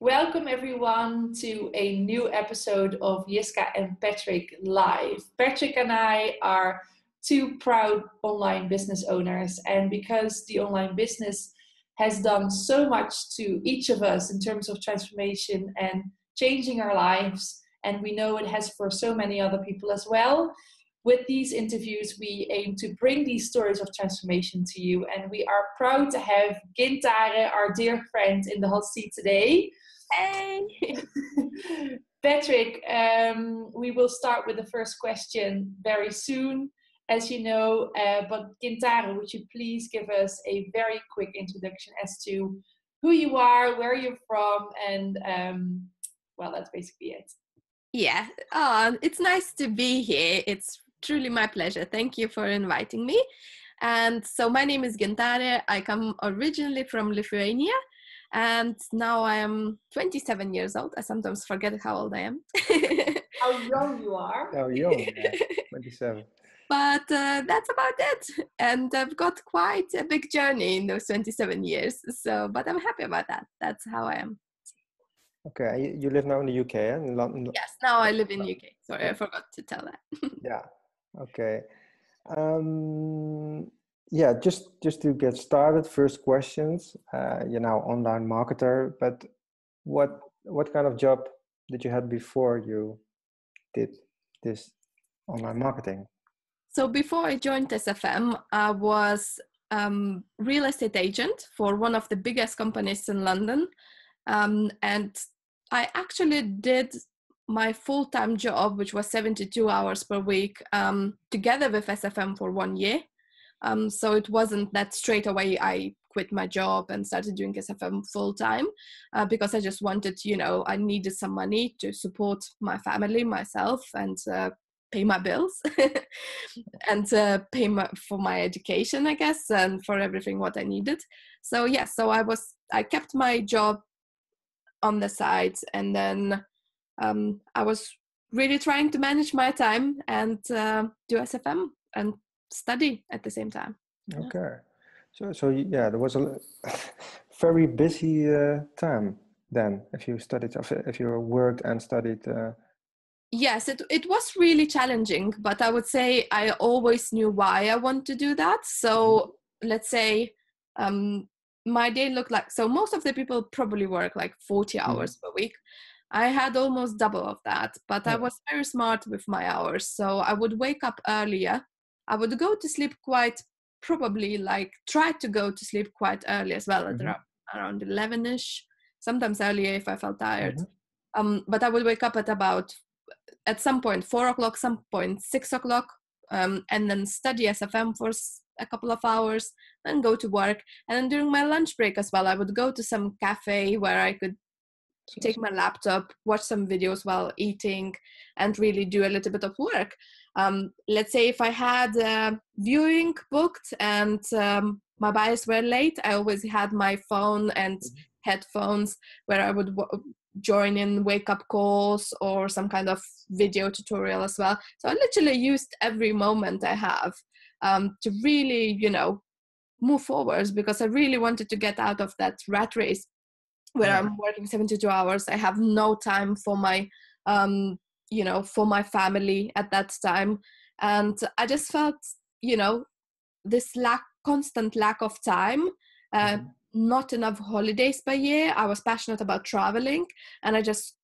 Welcome everyone to a new episode of Jiska and Patrick Live. Patrick and I are two proud online business owners, and because the online business has done so much to each of us in terms of transformation and changing our lives, and we know it has for so many other people as well. With these interviews, we aim to bring these stories of transformation to you, and we are proud to have Gintare, our dear friend, in the hot seat today. Hey! Patrick, we will start with the first question very soon, as you know, but Gintare, would you please give us a very quick introduction as to who you are, where you're from, and well, that's basically it. Yeah, it's nice to be here. It's truly my pleasure. Thank you for inviting me. And so my name is Gintare. I come originally from Lithuania, and now I am 27 years old. I sometimes forget how old I am. How young you are. How young, yeah. 27. But that's about it. And I've got quite a big journey in those 27 years. So, but I'm happy about that. That's how I am. Okay, you live now in the UK, eh? In London? Yes, now I live in UK. Sorry, I forgot to tell that. Yeah, okay. Yeah, just to get started, first questions. You're now online marketer, but what kind of job did you have before you did this online marketing? So before I joined SFM, I was real estate agent for one of the biggest companies in London. And I actually did my full-time job, which was 72 hours per week, together with SFM for 1 year. So it wasn't that straight away I quit my job and started doing SFM full-time because I just wanted, I needed some money to support my family, myself, and pay my bills and pay for my education, I guess, and for everything what I needed. So yeah, so I kept my job on the side, and then I was really trying to manage my time and do SFM and study at the same time. Okay, so yeah, there was a very busy time then. If you worked and studied. Yes, it was really challenging, but I would say I always knew why I want to do that. So let's say my day looked like, so most of the people probably work like 40 hours per week. I had almost double of that, but I was very smart with my hours. So I would wake up earlier. I would go to sleep try to go to sleep quite early as well, at around 11ish, sometimes earlier if I felt tired. But I would wake up at some point 4 o'clock, some point 6 o'clock, and then study SFM for a couple of hours, then go to work. And then during my lunch break as well, I would go to some cafe where I could take my laptop, watch some videos while eating, and really do a little bit of work. Let's say if I had a viewing booked and my buyers were late, I always had my phone and headphones where I would join in wake-up calls or some kind of video tutorial as well. So I literally used every moment I have to really, move forwards, because I really wanted to get out of that rat race where I'm working 72 hours. I have no time for my, for my family at that time. And I just felt, this constant lack of time, not enough holidays per year. I was passionate about traveling, and I just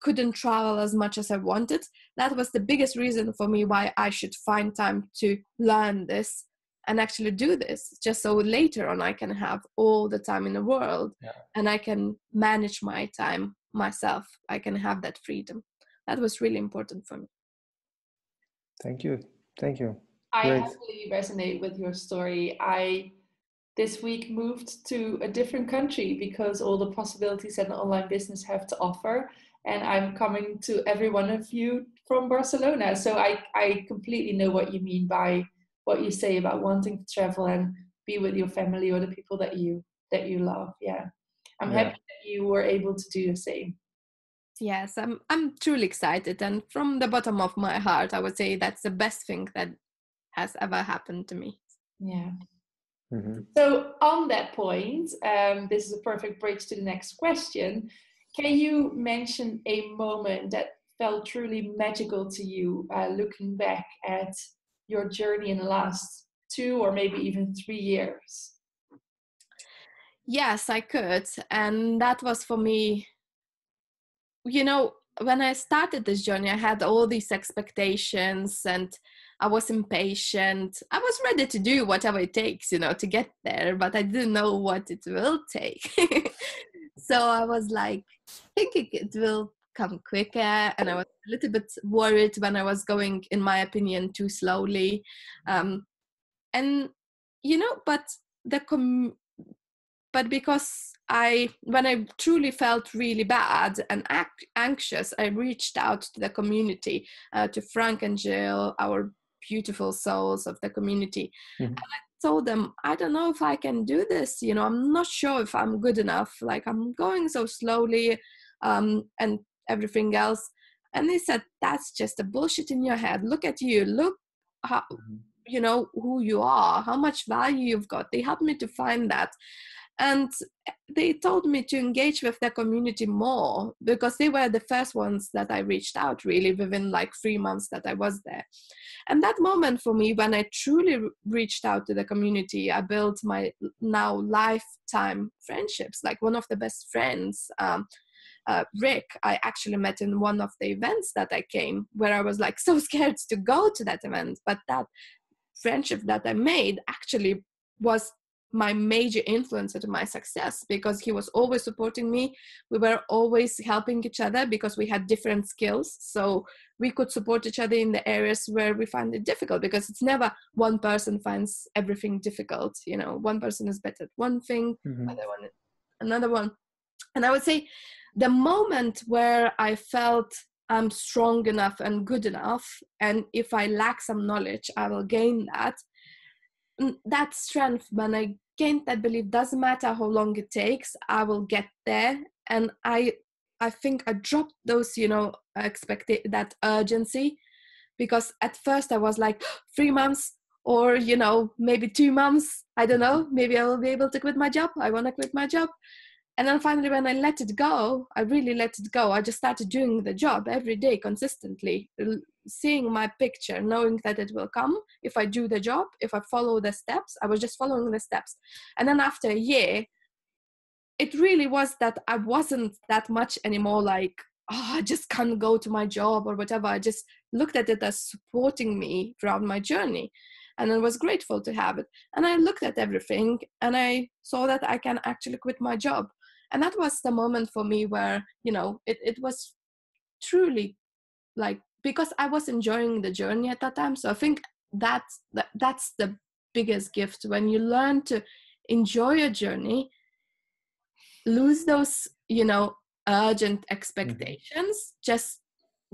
couldn't travel as much as I wanted. That was the biggest reason for me why I should find time to learn this and actually do this, just so later on I can have all the time in the world and I can manage my time myself. I can have that freedom. That was really important for me. Thank you. I heavily resonate with your story. I this week moved to a different country because all the possibilities that an online business have to offer, and I'm coming to every one of you from Barcelona. So I completely know what you mean by what you say about wanting to travel and be with your family or the people that you love. Yeah, I'm happy that you were able to do the same. Yes, I'm truly excited, and from the bottom of my heart, I would say that's the best thing that has ever happened to me. Yeah. So on that point, this is a perfect bridge to the next question. Can you mention a moment that felt truly magical to you, looking back at your journey in the last 2 or maybe even 3 years? Yes, I could. And that was for me, when I started this journey, I had all these expectations and I was impatient. I was ready to do whatever it takes, to get there, but I didn't know what it will take. So I was like thinking it will come quicker, and I was a little bit worried when I was going, in my opinion, too slowly. And but the but because when I truly felt really bad and anxious, I reached out to the community, to Frank and Jill, our beautiful souls of the community. Mm-hmm. And I told them, I don't know if I can do this. I'm not sure if I'm good enough. Like, I'm going so slowly, and everything else. And they said, that's just a bullshit in your head. Look at you. Look how, who you are, how much value you've got. They helped me to find that. And they told me to engage with the community more, because they were the first ones that I reached out, really, within like 3 months that I was there. And that moment for me, when I truly reached out to the community, I built my now lifetime friendships. Like, one of the best friends, Rick, I actually met in one of the events that I came, where I was like so scared to go to that event. But that friendship that I made actually was my major influence to my success, because he was always supporting me. We were always helping each other because we had different skills. So we could support each other in the areas where we find it difficult, because it's never one person finds everything difficult. One person is better at one thing, other one, another one. And I would say the moment where I felt I'm strong enough and good enough, and if I lack some knowledge, I will gain that. That strength, when I gained that belief, doesn't matter how long it takes, I will get there. And I think I dropped those, that urgency, because at first I was like 3 months, or maybe 2 months, I don't know, maybe I will be able to quit my job. I want to quit my job. And then finally, when I let it go, I really let it go. I just started doing the job every day consistently, seeing my picture, knowing that it will come if I do the job, if I follow the steps. I was just following the steps. And then after a year, it really was that I wasn't that much anymore like, I just can't go to my job or whatever. I just looked at it as supporting me throughout my journey. And I was grateful to have it. And I looked at everything and I saw that I can actually quit my job. And that was the moment for me where, it was truly like, because I was enjoying the journey at that time. So I think that's the biggest gift, when you learn to enjoy your journey, lose those, urgent expectations, just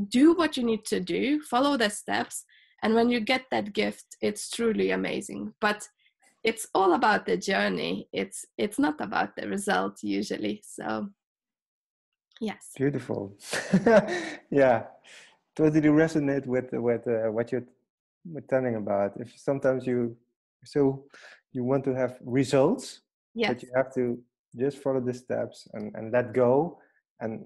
do what you need to do, follow the steps. And when you get that gift, it's truly amazing. But it's all about the journey. It's not about the result usually. So yes. Beautiful. Yeah, totally resonate with what you're telling about. If sometimes you want to have results, Yes. but you have to just follow the steps and let go, and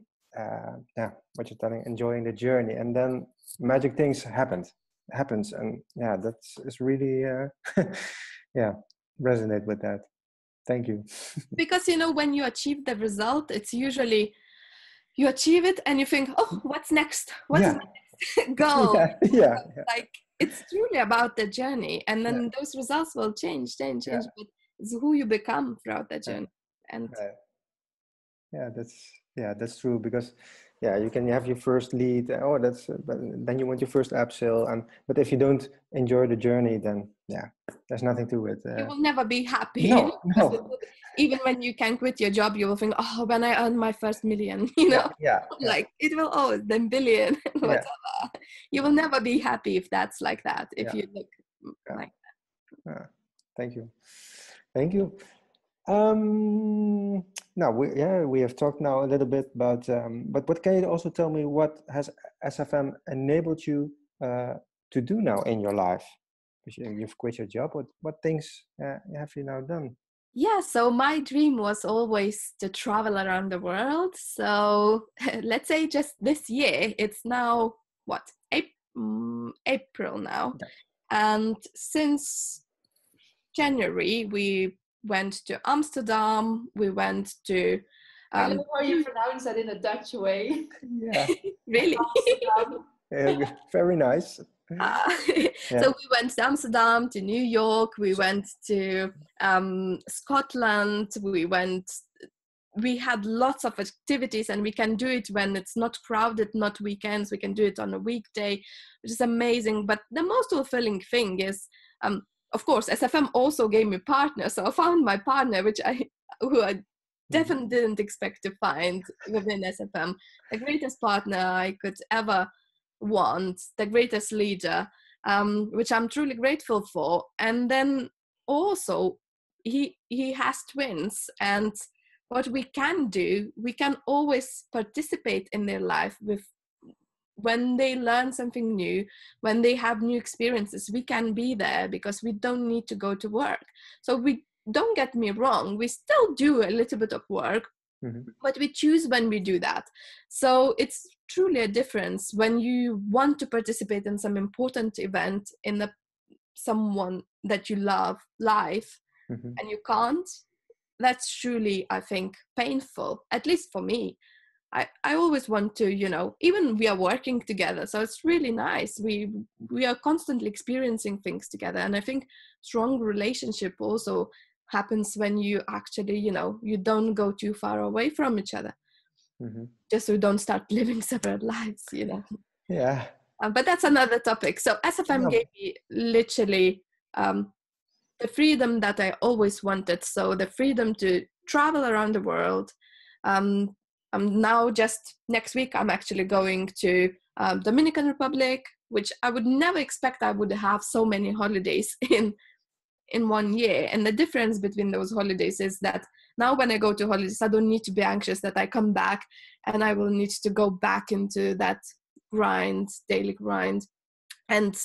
what you're telling, enjoying the journey, and then magic things happens, and it's really resonate with that. Thank you. Because when you achieve the result, it's usually you achieve it and you think, oh, what's next? What is my next goal? Yeah. Like, it's truly about the journey, and then those results will change. But it's who you become throughout the journey. And that's true, because you can have your first lead, but then you want your first app sale, but if you don't enjoy the journey, then there's nothing to it. You will never be happy. No. Even when you can quit your job, you will think, oh, when I earn my first million, like it will always then billion, whatever. You will never be happy if that's like that, if you look like that. Thank you. Now we have talked now a little bit about, but what can you also tell me, what has SFM enabled you to do now in your life? Because you've quit your job. What things have you now done? Yeah, so my dream was always to travel around the world. So let's say just this year, it's now what, April now. Yeah. And since January, we went to Amsterdam, we went to... I love how you pronounce that in a Dutch way. Yeah. Really? Very nice. So we went to Amsterdam, to New York, we went to Scotland, we had lots of activities, and we can do it when it's not crowded, not weekends, we can do it on a weekday, which is amazing. But the most fulfilling thing is, of course, SFM also gave me a partner, so I found my partner, who I definitely didn't expect to find within SFM. The greatest partner I could ever want, the greatest leader, which I'm truly grateful for. And then also he has twins, and what we can do, we can always participate in their life with when they learn something new, when they have new experiences, we can be there because we don't need to go to work. So we don't get me wrong, we still do a little bit of work, but we choose when we do that. So it's truly a difference when you want to participate in some important event in someone that you love life, and you can't. That's truly, I think, painful, at least for me. I always want to, even we are working together, so it's really nice. We are constantly experiencing things together, and I think strong relationship also happens when you actually, you don't go too far away from each other, just so you don't start living separate lives, Yeah. But that's another topic. So SFM gave me literally the freedom that I always wanted. So the freedom to travel around the world. Now, just next week, I'm actually going to Dominican Republic, which I would never expect I would have so many holidays in 1 year. And the difference between those holidays is that now when I go to holidays, I don't need to be anxious that I come back and I will need to go back into that daily grind. And,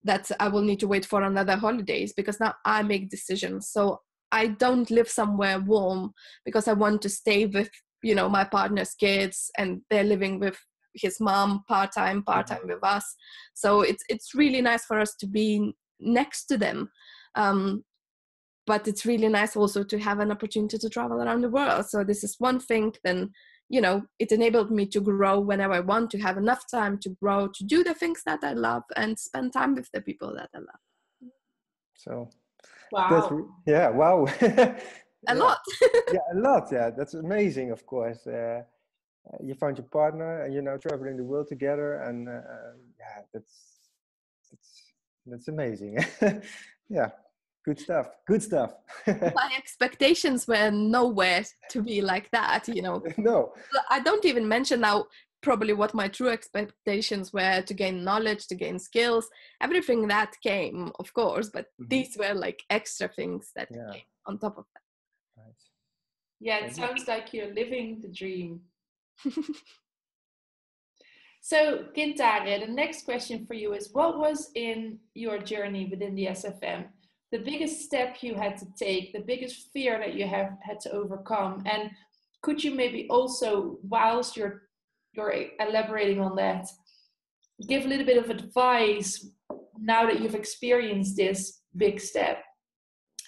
that I will need to wait for another holidays, because now I make decisions. So I don't live somewhere warm because I want to stay with, my partner's kids, and they're living with his mom part-time with us. So it's really nice for us to be next to them. But it's really nice also to have an opportunity to travel around the world. So this is one thing. Then, it enabled me to grow whenever I want, to have enough time to grow, to do the things that I love and spend time with the people that I love. So, wow. Wow. A lot. Yeah, a lot. Yeah, that's amazing, of course. You found your partner and you're now traveling the world together. And that's amazing. Yeah. Good stuff. My expectations were nowhere to be like that, No. I don't even mention now probably what my true expectations were, to gain knowledge, to gain skills, everything that came, of course, but these were like extra things that came on top of that. Nice. Yeah, it sounds like you're living the dream. So, Gintare, the next question for you is, what was in your journey within the SFM the biggest step you had to take, the biggest fear that you have had to overcome? And could you maybe also, whilst you're elaborating on that, give a little bit of advice now that you've experienced this big step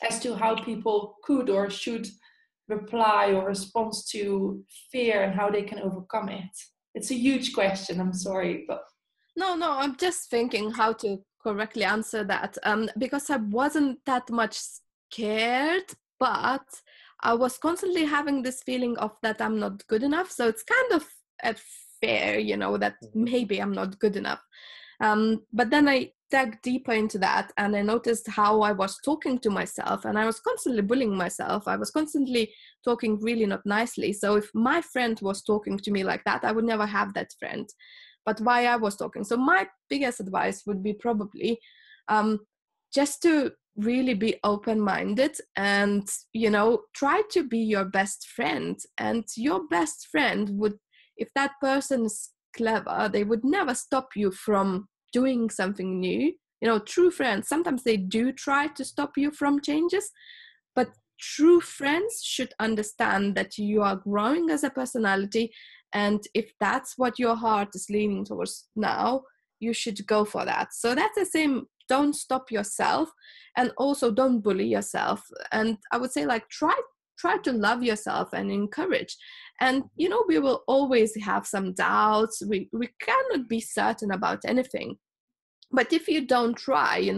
as to how people could or should reply or respond to fear and how they can overcome it? It's a huge question, I'm sorry, but no, I'm just thinking how to correctly answer that, because I wasn't that much scared, but I was constantly having this feeling of that I'm not good enough. So it's kind of a fear, that maybe I'm not good enough. But then I dug deeper into that, and I noticed how I was talking to myself, and I was constantly bullying myself. I was constantly talking really not nicely. So if my friend was talking to me like that, I would never have that friend. But why I was talking. So my biggest advice would be probably just to really be open-minded and, try to be your best friend. And your best friend would, if that person is clever, they would never stop you from doing something new. True friends, sometimes they do try to stop you from changes, but true friends should understand that you are growing as a personality, and if that's what your heart is leaning towards now, you should go for that. So that's the same. Don't stop yourself, and also don't bully yourself. And I would say, like, try to love yourself and encourage. And we will always have some doubts. We cannot be certain about anything. But if you don't try,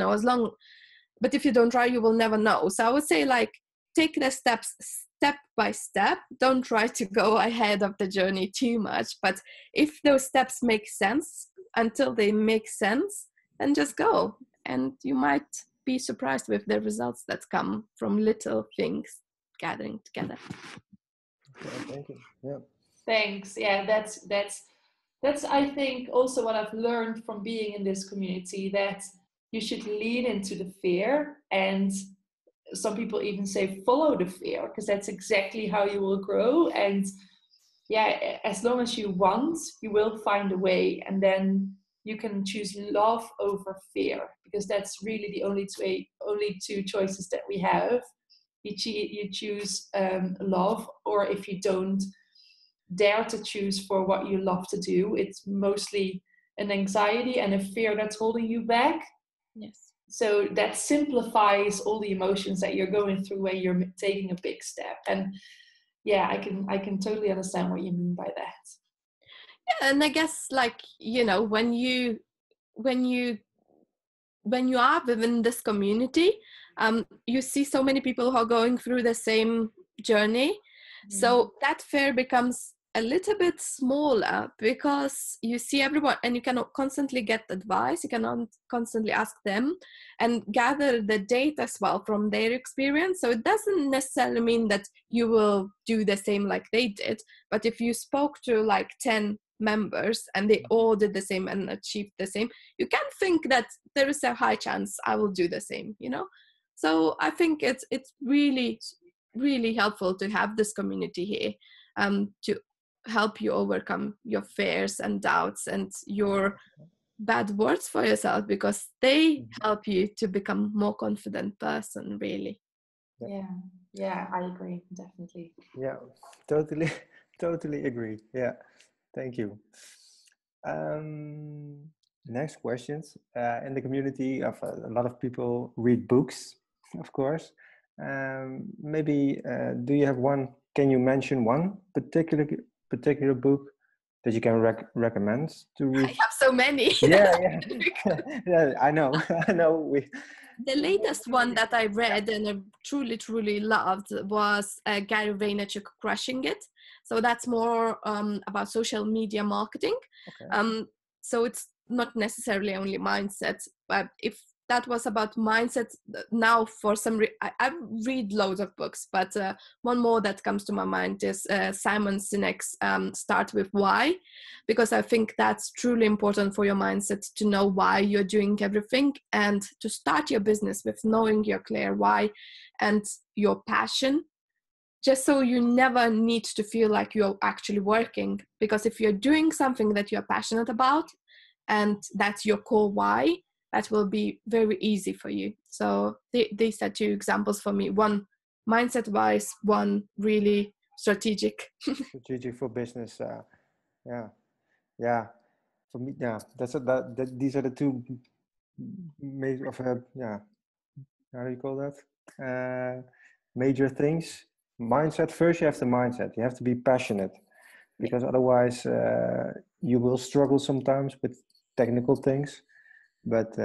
but if you don't try, you will never know. So I would say, like, take the steps step by step. Don't try to go ahead of the journey too much. But if those steps make sense, until they make sense, then just go. And you might be surprised with the results that come from little things gathering together. Okay, thank you. Yeah. Thanks. Yeah, that's I think also what I've learned from being in this community, that you should lean into the fear, and some people even say follow the fear, because that's exactly how you will grow. And yeah, as long as you want, you will find a way, and then you can choose love over fear, because that's really the only two choices that we have. You choose love, or if you don't dare to choose for what you love to do, it's mostly an anxiety and a fear that's holding you back. Yes. So that simplifies all the emotions that you're going through when you're taking a big step. And yeah, I can totally understand what you mean by that. Yeah, and I guess, like, when you are within this community, you see so many people who are going through the same journey. So that fear becomes a little bit smaller, because you see everyone, and you can constantly get advice. You can constantly ask them and gather the data as well from their experience. So it doesn't necessarily mean that you will do the same like they did, but if you spoke to like 10 members and they all did the same and achieved the same, you can think that there is a high chance I will do the same. So I think it's really, really helpful to have this community here, to help you overcome your fears and doubts and your bad words for yourself, because they help you to become more confident person, really. Yeah, I agree, definitely. Yeah, totally agree. Yeah, thank you. Next questions. In the community, of a lot of people read books, of course. Maybe do you have one? Can you mention one particular book that you can recommend to read? I have so many. Yeah. Yeah, I know. I know. The latest one that I read and I truly, truly loved was Gary Vaynerchuk, Crushing It. So that's more about social media marketing. Okay. So it's not necessarily only mindset, but if that was about mindset, now for some I read loads of books, but one more that comes to my mind is Simon Sinek's Start with Why, because I think that's truly important for your mindset, to know why you're doing everything, and to start your business with knowing your clear why and your passion, just so you never need to feel like you're actually working. Because if you're doing something that you're passionate about and that's your core why, that will be very easy for you. So these are two examples for me. One mindset wise, one really strategic. Strategic for business. Yeah. For me, yeah. These are the two major how do you call that? Major things. Mindset. First, you have the mindset. You have to be passionate, because otherwise you will struggle sometimes with technical things. But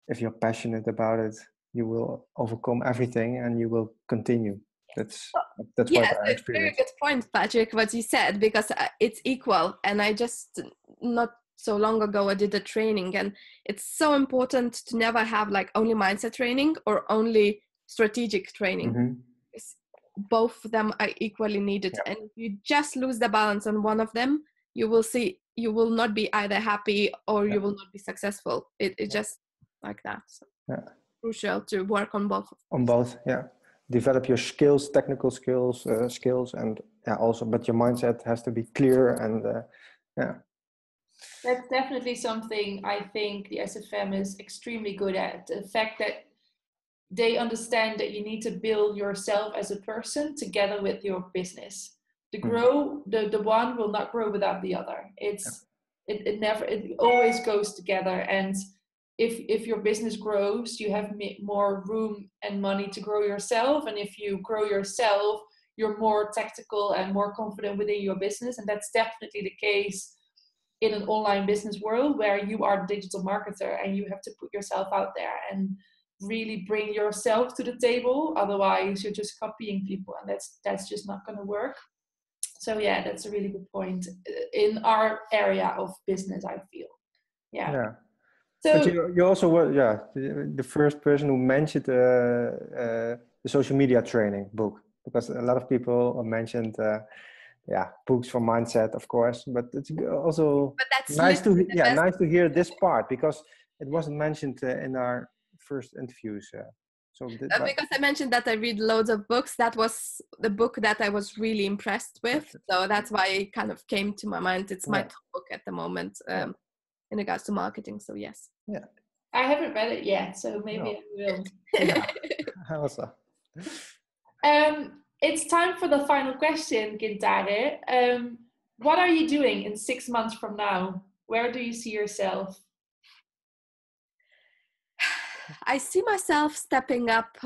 if you're passionate about it, you will overcome everything and you will continue. That's what I It's a very experienced. good point, Patrick, what you said, because it's equal. And I just, not so long ago, I did a training, and it's so important to never have like only mindset training or only strategic training. Both of them are equally needed. And if you just lose the balance on one of them, you will see you will not be either happy or you will not be successful. It's just like that. So crucial to work on both. On both, yeah. Develop your skills, technical skills, and also, but your mindset has to be clear and That's definitely something I think the SFM is extremely good at. The fact that they understand that you need to build yourself as a person together with your business. The one will not grow without the other. It always goes together. And if your business grows, you have more room and money to grow yourself. And if you grow yourself, you're more tactical and more confident within your business. And that's definitely the case in an online business world where you are a digital marketer and you have to put yourself out there and really bring yourself to the table. Otherwise, you're just copying people, and that's just not going to work. So yeah, that's a really good point in our area of business, I feel. Yeah. So, but you also were the first person who mentioned the social media training book, because a lot of people mentioned books for mindset, of course, but it's also nice to hear this part, because it wasn't mentioned in our first interviews. Because I mentioned that I read loads of books, that was the book that I was really impressed with. So that's why it kind of came to my mind. It's my top book at the moment in regards to marketing. So yes. Yeah. I haven't read it yet, so maybe I will. Yeah. Also. It's time for the final question, Gintare. What are you doing in 6 months from now? Where do you see yourself? I see myself stepping up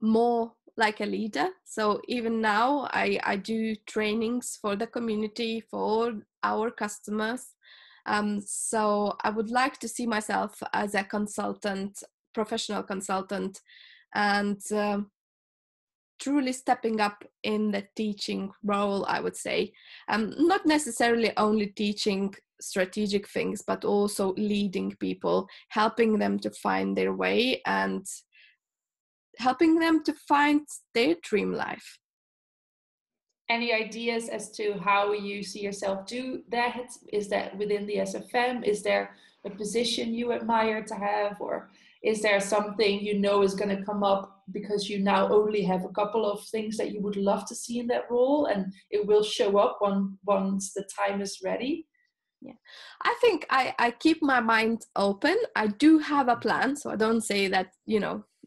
more like a leader. So even now I do trainings for the community, for our customers. So I would like to see myself as a consultant, professional consultant, and truly stepping up in the teaching role, I would say. Not necessarily only teaching strategic things, but also leading people, helping them to find their way and helping them to find their dream life. Any ideas as to how you see yourself do that? Is that within the SFM? Is there a position you admire to have? Or is there something you know is going to come up because you now only have a couple of things that you would love to see in that role, and it will show up once the time is ready? Yeah, I think I keep my mind open. I do have a plan, so I don't say that,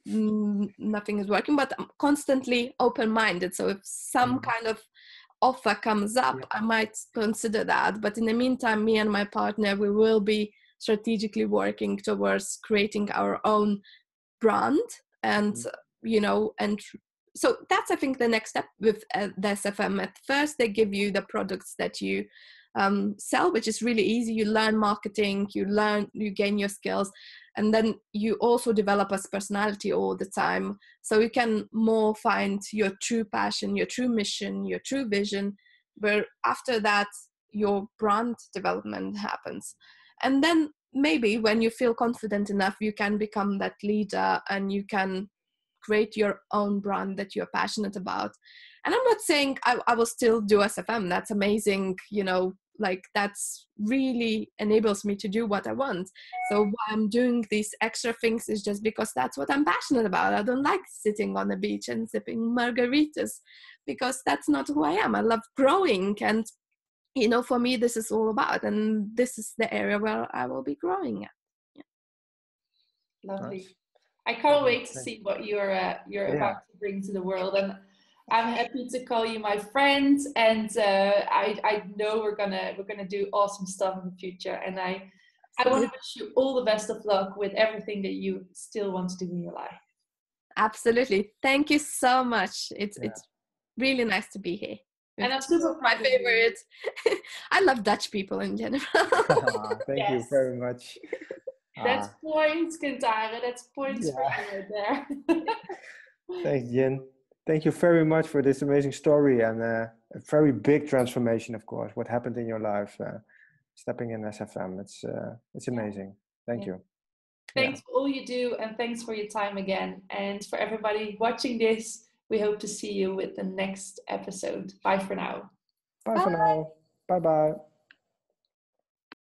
nothing is working, but I'm constantly open-minded. So if some kind of offer comes up, I might consider that. But in the meantime, me and my partner, we will be strategically working towards creating our own brand. And, and so that's, I think, the next step with the SFM. At first, they give you the products that you sell, which is really easy. You learn marketing, you gain your skills, and then you also develop as personality all the time. So you can more find your true passion, your true mission, your true vision, where after that, your brand development happens. And then maybe when you feel confident enough, you can become that leader and you can create your own brand that you're passionate about. And I'm not saying I will still do SFM. That's amazing, that's really enables me to do what I want. So why I'm doing these extra things is just because that's what I'm passionate about. I don't like sitting on the beach and sipping margaritas, because that's not who I am. I love growing, and for me this is all about, and this is the area where I will be growing at. Lovely. Nice. I can't wait to see what you're about to bring to the world, and I'm happy to call you my friend, and I know we're gonna do awesome stuff in the future, and I want to wish you all the best of luck with everything that you still want to do in your life. Absolutely. Thank you so much. It's really nice to be here. And I'm super my favorite. I love Dutch people in general. Thank you very much. That's points, Gintare. That's points for you right there. Thanks, Jen. Thank you very much for this amazing story, and a very big transformation, of course. What happened in your life, stepping in SFM. It's amazing. Thank you. Thanks for all you do, and thanks for your time again. And for everybody watching this, we hope to see you with the next episode. Bye for now. Bye for now. Bye-bye.